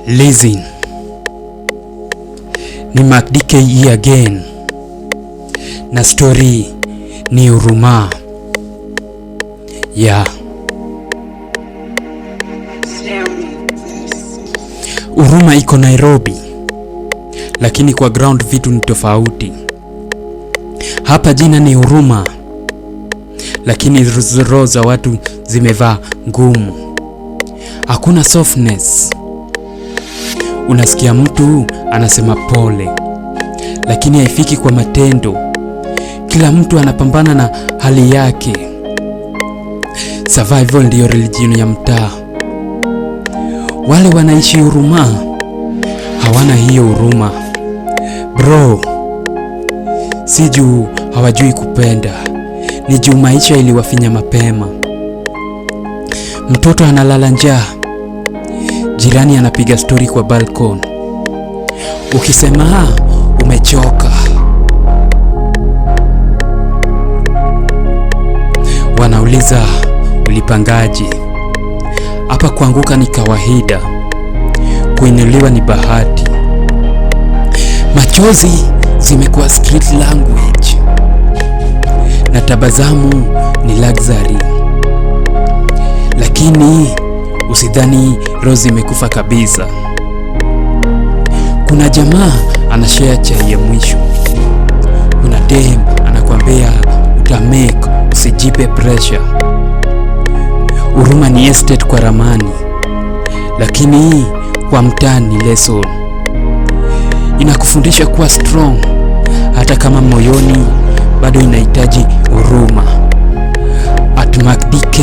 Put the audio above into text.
Listen, ni McDK again, na story ni Huruma. Huruma iko Nairobi, lakini kwa ground vitu ni tofauti. Hapa jina ni Huruma, lakini roho za watu zimevaa ngumu. Hakuna softness. Unasikia mtu anasema pole, lakini haifiki kwa matendo. Kila mtu anapambana na hali yake. Survival ndiyo religion ya mtaa. Wale wanaishi Huruma hawana hiyo huruma. Bro, si juu hawajui kupenda, ni juu maisha iliwafinya mapema. Mtoto analala njaa, jirani anapiga story kwa balkon. Ukisema umechoka, wanauliza ulipangaje? Hapa kuanguka ni kawaida, kuinuliwa ni bahati. Machozi zimekuwa street language, na tabasamu ni luxury. Lakini usidhani Rose imekufa kabisa. Kuna jamaa anashare chai ya mwisho. Kuna dem anakuambia utamake, usijipe pressure. Huruma ni estate kwa ramani, lakini kwa mtaa ni lesson. Inakufundisha kuwa strong hata kama moyoni bado inahitaji huruma. At McDK